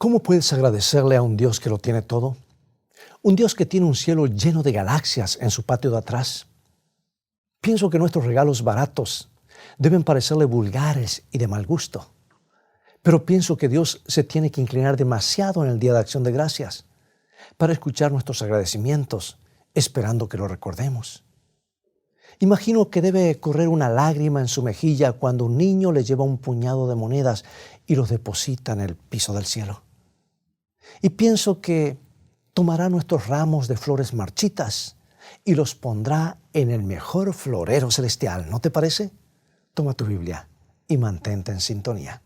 ¿Cómo puedes agradecerle a un Dios que lo tiene todo? Un Dios que tiene un cielo lleno de galaxias en su patio de atrás. Pienso que nuestros regalos baratos deben parecerle vulgares y de mal gusto. Pero pienso que Dios se tiene que inclinar demasiado en el Día de Acción de Gracias para escuchar nuestros agradecimientos, esperando que lo recordemos. Imagino que debe correr una lágrima en su mejilla cuando un niño le lleva un puñado de monedas y los deposita en el piso del cielo. Y pienso que tomará nuestros ramos de flores marchitas y los pondrá en el mejor florero celestial, ¿no te parece? Toma tu Biblia y mantente en sintonía.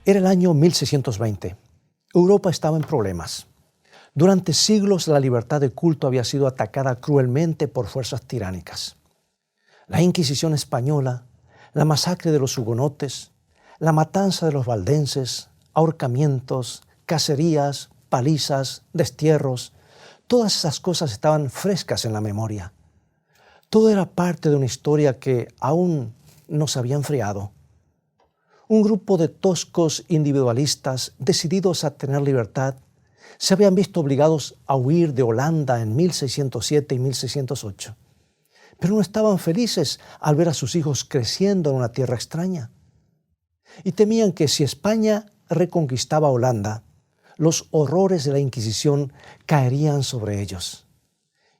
Era el año 1620. Europa estaba en problemas. Durante siglos la libertad de culto había sido atacada cruelmente por fuerzas tiránicas. La Inquisición española, la masacre de los hugonotes, la matanza de los valdenses, ahorcamientos, cacerías, palizas, destierros, todas esas cosas estaban frescas en la memoria. Todo era parte de una historia que aún no se había enfriado. Un grupo de toscos individualistas decididos a tener libertad se habían visto obligados a huir de Holanda en 1607 y 1608. Pero no estaban felices al ver a sus hijos creciendo en una tierra extraña. Y temían que si España reconquistaba Holanda, los horrores de la Inquisición caerían sobre ellos.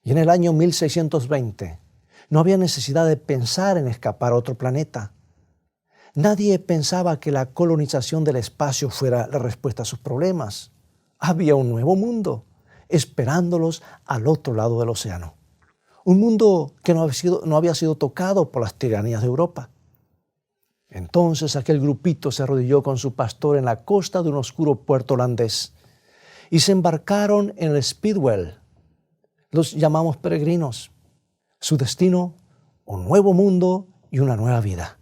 Y en el año 1620 no había necesidad de pensar en escapar a otro planeta. Nadie pensaba que la colonización del espacio fuera la respuesta a sus problemas. Había un nuevo mundo esperándolos al otro lado del océano. Un mundo que no había sido tocado por las tiranías de Europa. Entonces aquel grupito se arrodilló con su pastor en la costa de un oscuro puerto holandés y se embarcaron en el Speedwell. Los llamamos peregrinos. Su destino, un nuevo mundo y una nueva vida.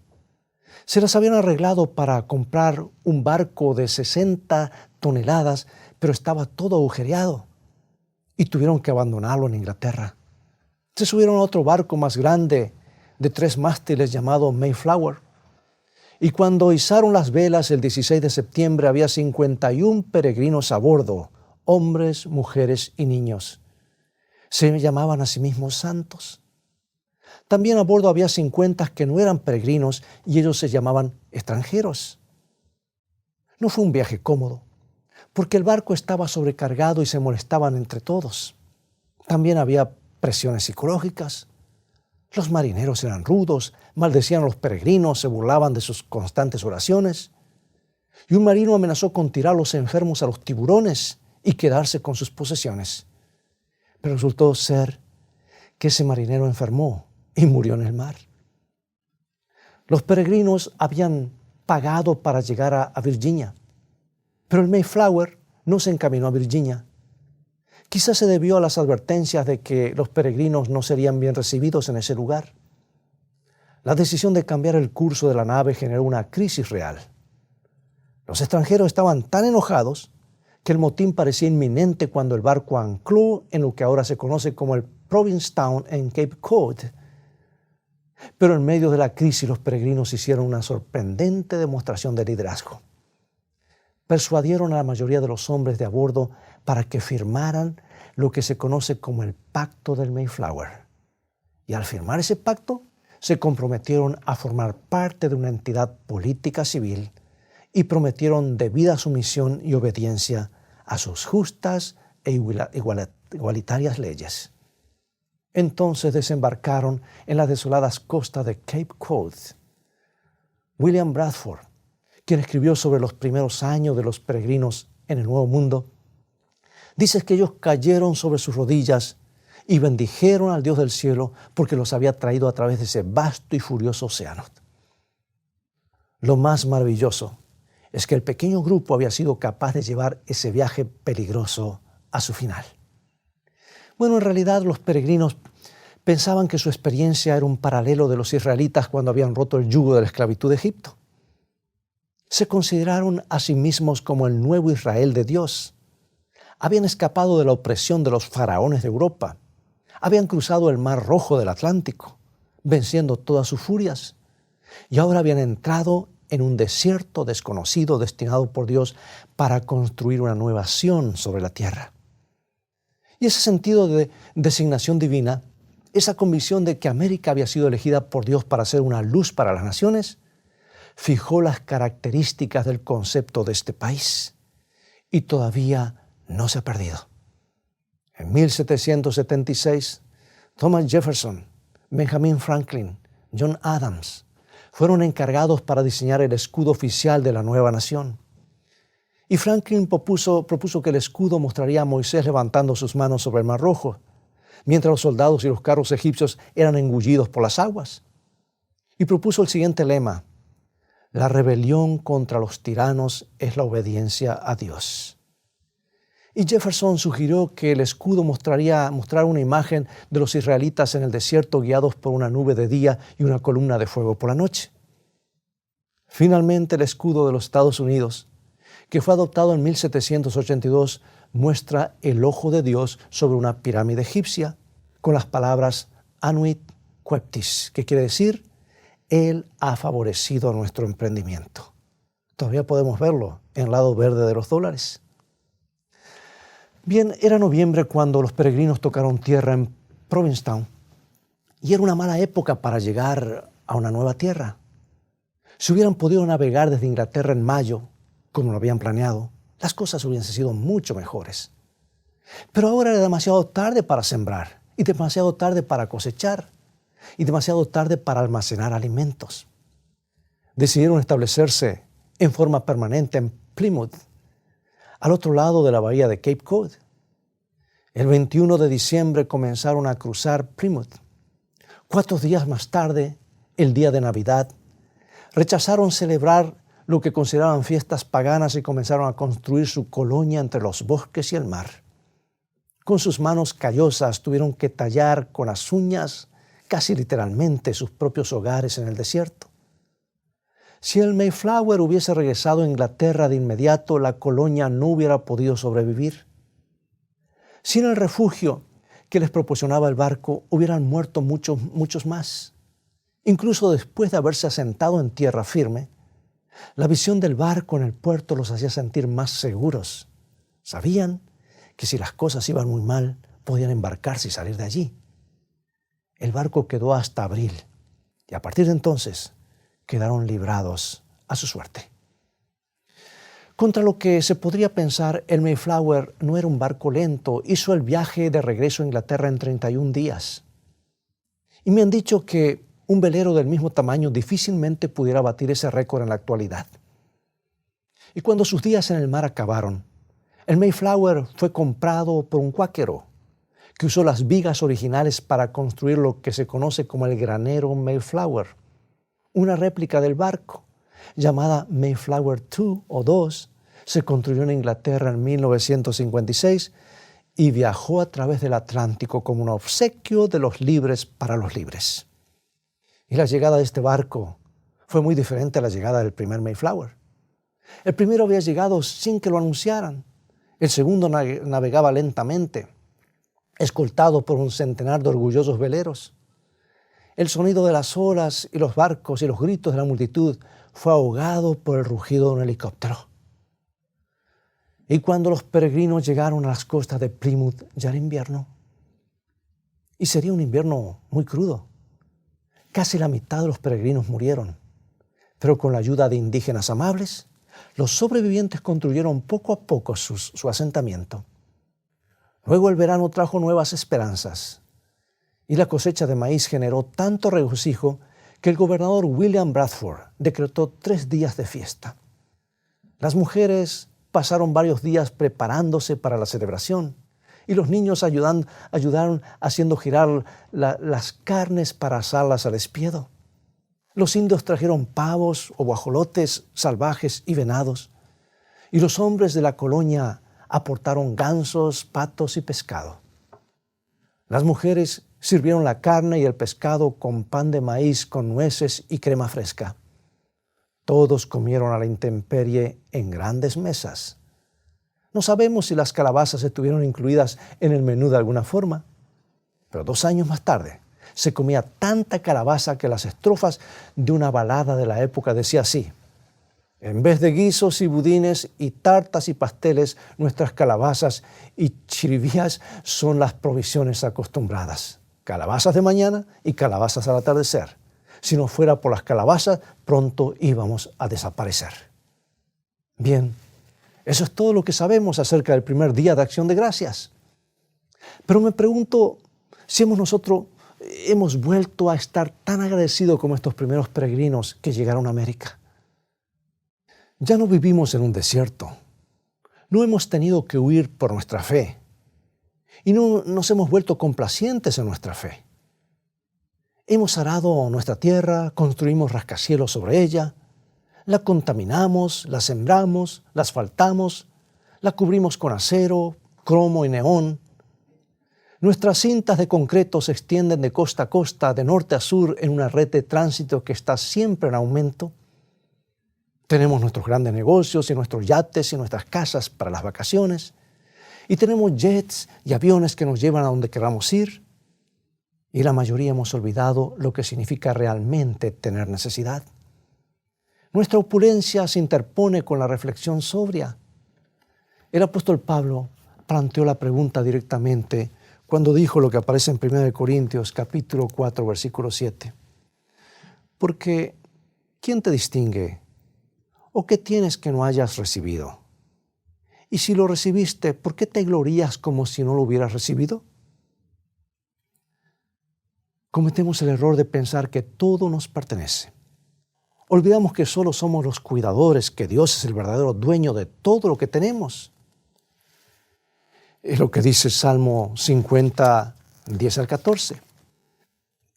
Se las habían arreglado para comprar un barco de 60 toneladas, pero estaba todo agujereado y tuvieron que abandonarlo en Inglaterra. Se subieron a otro barco más grande de 3 mástiles llamado Mayflower. Y cuando izaron las velas el 16 de septiembre había 51 peregrinos a bordo, hombres, mujeres y niños. Se llamaban a sí mismos santos. También a bordo había 50 que no eran peregrinos y ellos se llamaban extranjeros. No fue un viaje cómodo, porque el barco estaba sobrecargado y se molestaban entre todos. También había presiones psicológicas. Los marineros eran rudos, maldecían a los peregrinos, se burlaban de sus constantes oraciones. Y un marino amenazó con tirar a los enfermos a los tiburones y quedarse con sus posesiones. Pero resultó ser que ese marinero enfermó y murió en el mar. Los peregrinos habían pagado para llegar a Virginia, pero el Mayflower no se encaminó a Virginia. Quizás se debió a las advertencias de que los peregrinos no serían bien recibidos en ese lugar. La decisión de cambiar el curso de la nave generó una crisis real. Los extranjeros estaban tan enojados que el motín parecía inminente cuando el barco ancló en lo que ahora se conoce como el Provincetown en Cape Cod. Pero en medio de la crisis los peregrinos hicieron una sorprendente demostración de liderazgo. Persuadieron a la mayoría de los hombres de a bordo para que firmaran lo que se conoce como el Pacto del Mayflower. Y al firmar ese pacto, se comprometieron a formar parte de una entidad política civil y prometieron debida sumisión y obediencia a sus justas e igualitarias leyes. Entonces desembarcaron en las desoladas costas de Cape Cod. William Bradford, quien escribió sobre los primeros años de los peregrinos en el Nuevo Mundo, dice que ellos cayeron sobre sus rodillas y bendijeron al Dios del cielo porque los había traído a través de ese vasto y furioso océano. Lo más maravilloso es que el pequeño grupo había sido capaz de llevar ese viaje peligroso a su final. Bueno, en realidad los peregrinos Pensaban que su experiencia era un paralelo de los israelitas cuando habían roto el yugo de la esclavitud de Egipto. Se consideraron a sí mismos como el nuevo Israel de Dios. Habían escapado de la opresión de los faraones de Europa. Habían cruzado el Mar Rojo del Atlántico, venciendo todas sus furias. Y ahora habían entrado en un desierto desconocido destinado por Dios para construir una nueva nación sobre la tierra. Y ese sentido de designación divina, esa convicción de que América había sido elegida por Dios para ser una luz para las naciones, fijó las características del concepto de este país y todavía no se ha perdido. En 1776, Thomas Jefferson, Benjamin Franklin, John Adams fueron encargados para diseñar el escudo oficial de la nueva nación. Y Franklin propuso que el escudo mostraría a Moisés levantando sus manos sobre el Mar Rojo, mientras los soldados y los carros egipcios eran engullidos por las aguas. Y propuso el siguiente lema: la rebelión contra los tiranos es la obediencia a Dios. Y Jefferson sugirió que el escudo mostrara una imagen de los israelitas en el desierto guiados por una nube de día y una columna de fuego por la noche. Finalmente, el escudo de los Estados Unidos, que fue adoptado en 1782, muestra el ojo de Dios sobre una pirámide egipcia con las palabras Anuit Queptis, que quiere decir: Él ha favorecido a nuestro emprendimiento. Todavía podemos verlo en el lado verde de los dólares. Bien, era noviembre cuando los peregrinos tocaron tierra en Provincetown y era una mala época para llegar a una nueva tierra. Si hubieran podido navegar desde Inglaterra en mayo, como lo habían planeado, las cosas hubiesen sido mucho mejores. Pero ahora era demasiado tarde para sembrar y demasiado tarde para cosechar y demasiado tarde para almacenar alimentos. Decidieron establecerse en forma permanente en Plymouth, al otro lado de la bahía de Cape Cod. El 21 de diciembre comenzaron a cruzar Plymouth. 4 días más tarde, el día de Navidad, rechazaron celebrar lo que consideraban fiestas paganas y comenzaron a construir su colonia entre los bosques y el mar. Con sus manos callosas tuvieron que tallar con las uñas, casi literalmente, sus propios hogares en el desierto. Si el Mayflower hubiese regresado a Inglaterra de inmediato, la colonia no hubiera podido sobrevivir. Sin el refugio que les proporcionaba el barco, hubieran muerto muchos más. Incluso después de haberse asentado en tierra firme, la visión del barco en el puerto los hacía sentir más seguros. Sabían que si las cosas iban muy mal, podían embarcarse y salir de allí. El barco quedó hasta abril y a partir de entonces quedaron librados a su suerte. Contra lo que se podría pensar, el Mayflower no era un barco lento. Hizo el viaje de regreso a Inglaterra en 31 días. Y me han dicho que un velero del mismo tamaño difícilmente pudiera batir ese récord en la actualidad. Y cuando sus días en el mar acabaron, el Mayflower fue comprado por un cuáquero que usó las vigas originales para construir lo que se conoce como el granero Mayflower, una réplica del barco llamada Mayflower II o II. Se construyó en Inglaterra en 1956 y viajó a través del Atlántico como un obsequio de los libres para los libres. Y la llegada de este barco fue muy diferente a la llegada del primer Mayflower. El primero había llegado sin que lo anunciaran. El segundo navegaba lentamente, escoltado por un centenar de orgullosos veleros. El sonido de las olas y los barcos y los gritos de la multitud fue ahogado por el rugido de un helicóptero. Y cuando los peregrinos llegaron a las costas de Plymouth, ya era invierno. Y sería un invierno muy crudo. Casi la mitad de los peregrinos murieron. Pero con la ayuda de indígenas amables, los sobrevivientes construyeron poco a poco su asentamiento. Luego el verano trajo nuevas esperanzas. Y la cosecha de maíz generó tanto regocijo que el gobernador William Bradford decretó 3 días de fiesta. Las mujeres pasaron varios días preparándose para la celebración y los niños ayudaron haciendo girar las carnes para asarlas al espiedo. Los indios trajeron pavos o guajolotes salvajes y venados y los hombres de la colonia aportaron gansos, patos y pescado. Las mujeres sirvieron la carne y el pescado con pan de maíz, con nueces y crema fresca. Todos comieron a la intemperie en grandes mesas. No sabemos si las calabazas estuvieron incluidas en el menú de alguna forma, pero 2 años más tarde se comía tanta calabaza que las estrofas de una balada de la época decía así: en vez de guisos y budines y tartas y pasteles, nuestras calabazas y chirivías son las provisiones acostumbradas. Calabazas de mañana y calabazas al atardecer. Si no fuera por las calabazas, pronto íbamos a desaparecer. Bien, eso es todo lo que sabemos acerca del primer día de Acción de Gracias. Pero me pregunto si nosotros hemos vuelto a estar tan agradecidos como estos primeros peregrinos que llegaron a América. Ya no vivimos en un desierto. No hemos tenido que huir por nuestra fe. Y no nos hemos vuelto complacientes en nuestra fe. Hemos arado nuestra tierra, construimos rascacielos sobre ella, la contaminamos, la sembramos, la asfaltamos, la cubrimos con acero, cromo y neón. Nuestras cintas de concreto se extienden de costa a costa, de norte a sur, en una red de tránsito que está siempre en aumento. Tenemos nuestros grandes negocios y nuestros yates y nuestras casas para las vacaciones. Y tenemos jets y aviones que nos llevan a donde queramos ir. Y la mayoría hemos olvidado lo que significa realmente tener necesidad. Nuestra opulencia se interpone con la reflexión sobria. El apóstol Pablo planteó la pregunta directamente cuando dijo lo que aparece en 1 Corintios capítulo 4, versículo 7. Porque, ¿quién te distingue? ¿O qué tienes que no hayas recibido? Y si lo recibiste, ¿por qué te glorías como si no lo hubieras recibido? Cometemos el error de pensar que todo nos pertenece. Olvidamos que solo somos los cuidadores, que Dios es el verdadero dueño de todo lo que tenemos. Es lo que dice Salmo 50, 10 al 14.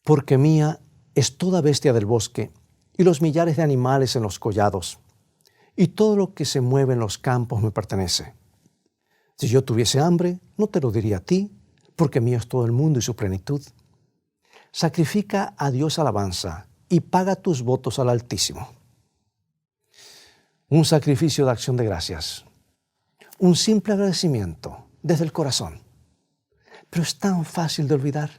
Porque mía es toda bestia del bosque y los millares de animales en los collados, y todo lo que se mueve en los campos me pertenece. Si yo tuviese hambre, no te lo diría a ti, porque mío es todo el mundo y su plenitud. Sacrifica a Dios alabanza y paga tus votos al Altísimo. Un sacrificio de acción de gracias. Un simple agradecimiento desde el corazón. Pero es tan fácil de olvidar.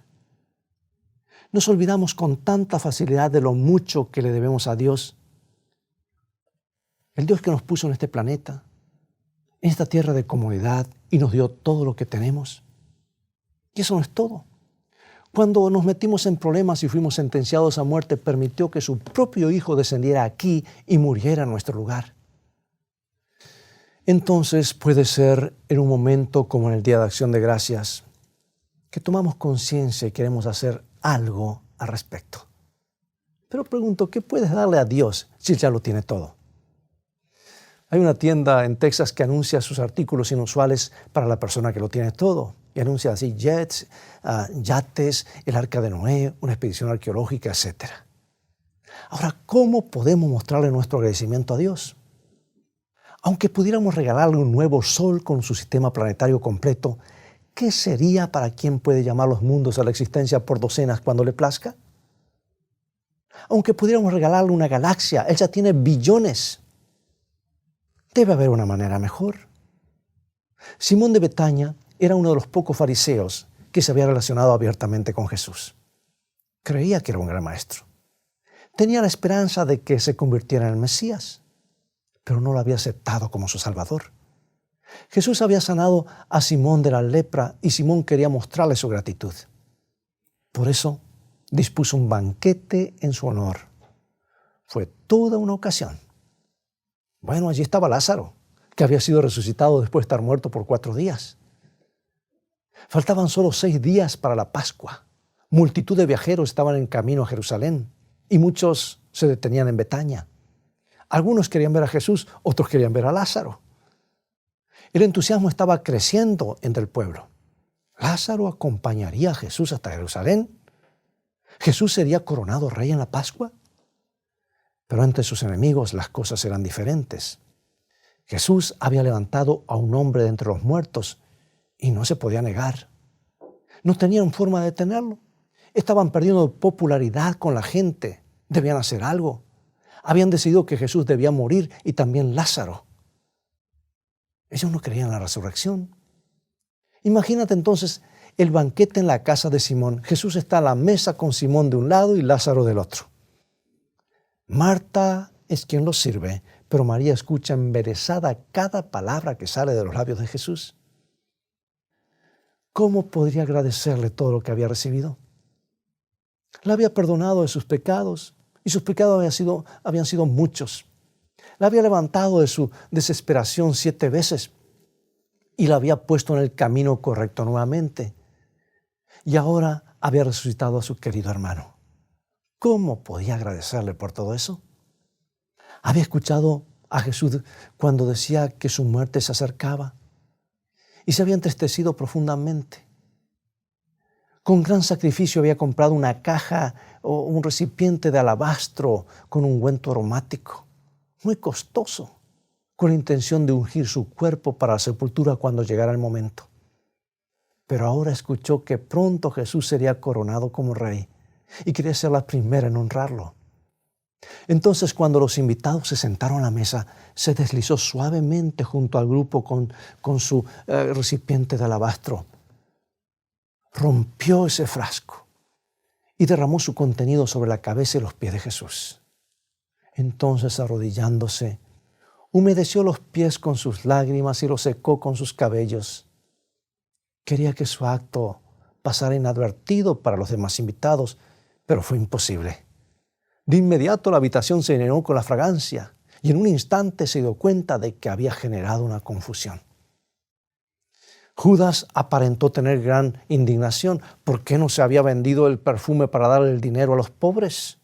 Nos olvidamos con tanta facilidad de lo mucho que le debemos a Dios. El Dios que nos puso en este planeta, en esta tierra de comodidad y nos dio todo lo que tenemos. Y eso no es todo. Cuando nos metimos en problemas y fuimos sentenciados a muerte, permitió que su propio Hijo descendiera aquí y muriera en nuestro lugar. Entonces puede ser en un momento como en el Día de Acción de Gracias que tomamos conciencia y queremos hacer algo al respecto. Pero pregunto, ¿qué puedes darle a Dios si ya lo tiene todo? Hay una tienda en Texas que anuncia sus artículos inusuales para la persona que lo tiene todo. Y anuncia así jets, yates, el arca de Noé, una expedición arqueológica, etc. Ahora, ¿cómo podemos mostrarle nuestro agradecimiento a Dios? Aunque pudiéramos regalarle un nuevo sol con su sistema planetario completo, ¿qué sería para quien puede llamar los mundos a la existencia por docenas cuando le plazca? Aunque pudiéramos regalarle una galaxia, él ya tiene billones. Debe haber una manera mejor. Simón de Betania era uno de los pocos fariseos que se había relacionado abiertamente con Jesús. Creía que era un gran maestro. Tenía la esperanza de que se convirtiera en el Mesías, pero no lo había aceptado como su Salvador. Jesús había sanado a Simón de la lepra y Simón quería mostrarle su gratitud. Por eso dispuso un banquete en su honor. Fue toda una ocasión. Bueno, allí estaba Lázaro, que había sido resucitado después de estar muerto por 4 días. Faltaban solo 6 días para la Pascua. Multitud de viajeros estaban en camino a Jerusalén y muchos se detenían en Betania. Algunos querían ver a Jesús, otros querían ver a Lázaro. El entusiasmo estaba creciendo entre el pueblo. ¿Lázaro acompañaría a Jesús hasta Jerusalén? ¿Jesús sería coronado rey en la Pascua? Pero ante sus enemigos las cosas eran diferentes. Jesús había levantado a un hombre de entre los muertos y no se podía negar. No tenían forma de detenerlo. Estaban perdiendo popularidad con la gente. Debían hacer algo. Habían decidido que Jesús debía morir y también Lázaro. Ellos no creían en la resurrección. Imagínate entonces el banquete en la casa de Simón. Jesús está a la mesa con Simón de un lado y Lázaro del otro. Marta es quien los sirve, pero María escucha embelesada cada palabra que sale de los labios de Jesús. ¿Cómo podría agradecerle todo lo que había recibido? La había perdonado de sus pecados, y sus pecados habían sido muchos. La había levantado de su desesperación 7 veces y la había puesto en el camino correcto nuevamente. Y ahora había resucitado a su querido hermano. ¿Cómo podía agradecerle por todo eso? Había escuchado a Jesús cuando decía que su muerte se acercaba y se había entristecido profundamente. Con gran sacrificio había comprado una caja o un recipiente de alabastro con ungüento aromático, muy costoso, con la intención de ungir su cuerpo para la sepultura cuando llegara el momento. Pero ahora escuchó que pronto Jesús sería coronado como rey y quería ser la primera en honrarlo. Entonces, cuando los invitados se sentaron a la mesa, se deslizó suavemente junto al grupo con su recipiente de alabastro. Rompió ese frasco y derramó su contenido sobre la cabeza y los pies de Jesús. Entonces, arrodillándose, humedeció los pies con sus lágrimas y los secó con sus cabellos. Quería que su acto pasara inadvertido para los demás invitados, pero fue imposible. De inmediato la habitación se llenó con la fragancia y en un instante se dio cuenta de que había generado una confusión. Judas aparentó tener gran indignación. ¿Por qué no se había vendido el perfume para darle el dinero a los pobres?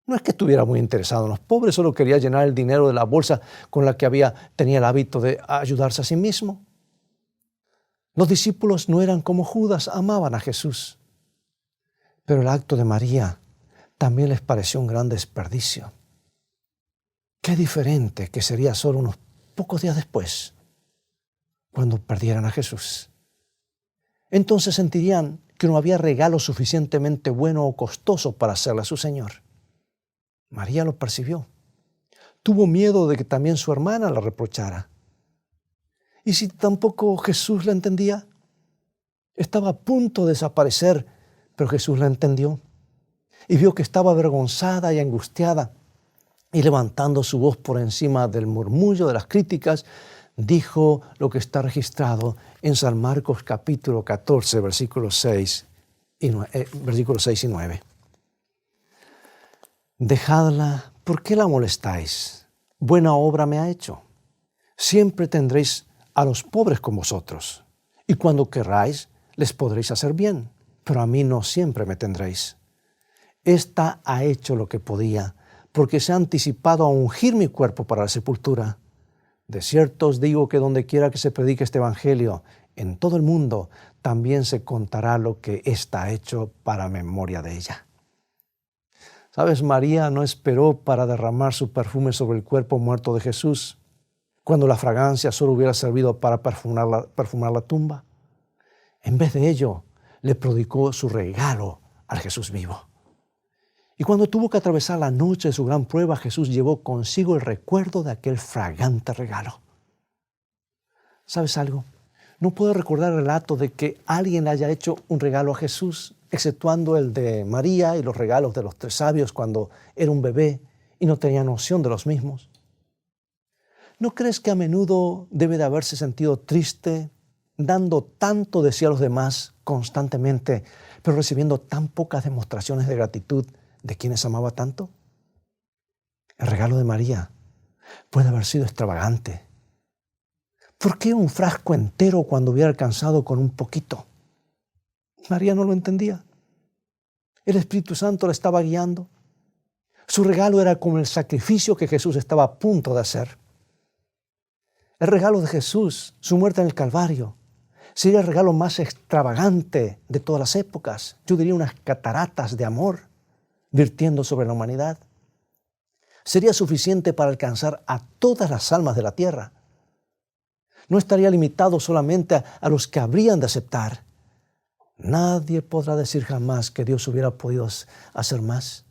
No es que estuviera muy interesado en los pobres, solo quería llenar el dinero de la bolsa con la que tenía el hábito de ayudarse a sí mismo. Los discípulos no eran como Judas, amaban a Jesús. Pero el acto de María también les pareció un gran desperdicio. Qué diferente que sería solo unos pocos días después, cuando perdieran a Jesús. Entonces sentirían que no había regalo suficientemente bueno o costoso para hacerle a su Señor. María lo percibió. Tuvo miedo de que también su hermana la reprochara. ¿Y si tampoco Jesús la entendía? Estaba a punto de desaparecer, pero Jesús la entendió y vio que estaba avergonzada y angustiada, y levantando su voz por encima del murmullo de las críticas, dijo lo que está registrado en San Marcos capítulo 14, versículos 6 y 9. Dejadla, ¿por qué la molestáis? Buena obra me ha hecho. Siempre tendréis a los pobres con vosotros, y cuando querráis les podréis hacer bien, pero a mí no siempre me tendréis. Esta ha hecho lo que podía, porque se ha anticipado a ungir mi cuerpo para la sepultura. De cierto os digo que donde quiera que se predique este evangelio, en todo el mundo, también se contará lo que ésta ha hecho para memoria de ella. ¿Sabes? María no esperó para derramar su perfume sobre el cuerpo muerto de Jesús, cuando la fragancia solo hubiera servido para perfumar la tumba. En vez de ello, le prodigó su regalo al Jesús vivo. Y cuando tuvo que atravesar la noche de su gran prueba, Jesús llevó consigo el recuerdo de aquel fragante regalo. ¿Sabes algo? No puedo recordar el relato de que alguien haya hecho un regalo a Jesús, exceptuando el de María y los regalos de los 3 sabios cuando era un bebé y no tenía noción de los mismos. ¿No crees que a menudo debe de haberse sentido triste, dando tanto de sí a los demás constantemente, pero recibiendo tan pocas demostraciones de gratitud de quienes amaba tanto? El regalo de María puede haber sido extravagante. ¿Por qué un frasco entero cuando hubiera alcanzado con un poquito? María no lo entendía. El Espíritu Santo la estaba guiando. Su regalo era como el sacrificio que Jesús estaba a punto de hacer. El regalo de Jesús, su muerte en el Calvario, sería el regalo más extravagante de todas las épocas. Yo diría unas cataratas de amor virtiendo sobre la humanidad. Sería suficiente para alcanzar a todas las almas de la tierra. No estaría limitado solamente a los que habrían de aceptar. Nadie podrá decir jamás que Dios hubiera podido hacer más.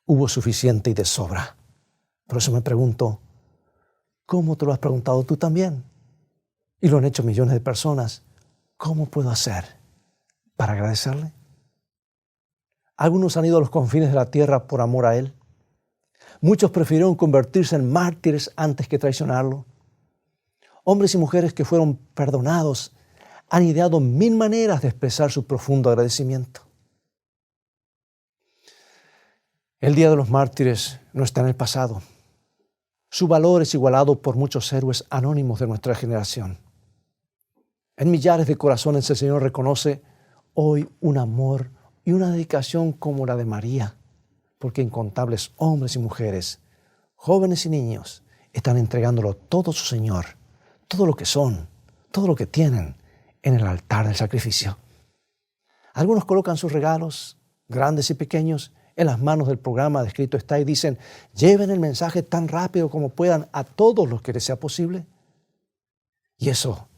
Hubo suficiente y de sobra. Por eso me pregunto, ¿cómo te lo has preguntado tú también? Y lo han hecho millones de personas. ¿Cómo puedo hacer para agradecerle? Algunos han ido a los confines de la tierra por amor a Él. Muchos prefirieron convertirse en mártires antes que traicionarlo. Hombres y mujeres que fueron perdonados han ideado 1000 maneras de expresar su profundo agradecimiento. El Día de los Mártires no está en el pasado. Su valor es igualado por muchos héroes anónimos de nuestra generación. En millares de corazones el Señor reconoce hoy un amor y una dedicación como la de María, porque incontables hombres y mujeres, jóvenes y niños, están entregándolo todo a su Señor, todo lo que son, todo lo que tienen, en el altar del sacrificio. Algunos colocan sus regalos, grandes y pequeños, en las manos del programa de Escrito Está y dicen, lleven el mensaje tan rápido como puedan a todos los que les sea posible. Y eso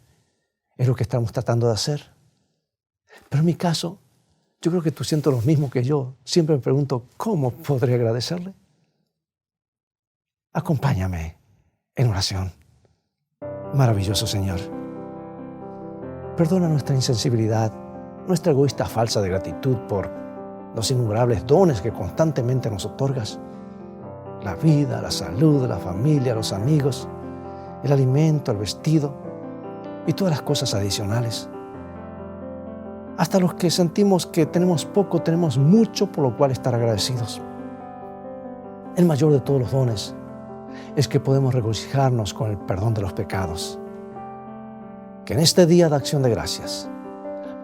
es lo que estamos tratando de hacer. Pero en mi caso, yo creo que tú sientes lo mismo que yo. Siempre me pregunto, ¿cómo podré agradecerle? Acompáñame en oración. Maravilloso Señor, perdona nuestra insensibilidad, nuestra egoísta falsa de gratitud por los innumerables dones que constantemente nos otorgas. La vida, la salud, la familia, los amigos, el alimento, el vestido y todas las cosas adicionales. Hasta los que sentimos que tenemos poco, tenemos mucho por lo cual estar agradecidos. El mayor de todos los dones es que podemos regocijarnos con el perdón de los pecados. Que en este día de acción de gracias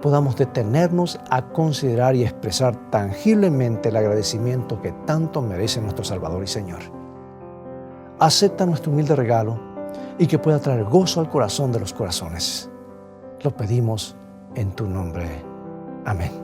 podamos detenernos a considerar y expresar tangiblemente el agradecimiento que tanto merece nuestro Salvador y Señor. Acepta nuestro humilde regalo y que pueda traer gozo al corazón de los corazones. Lo pedimos en tu nombre. Amén.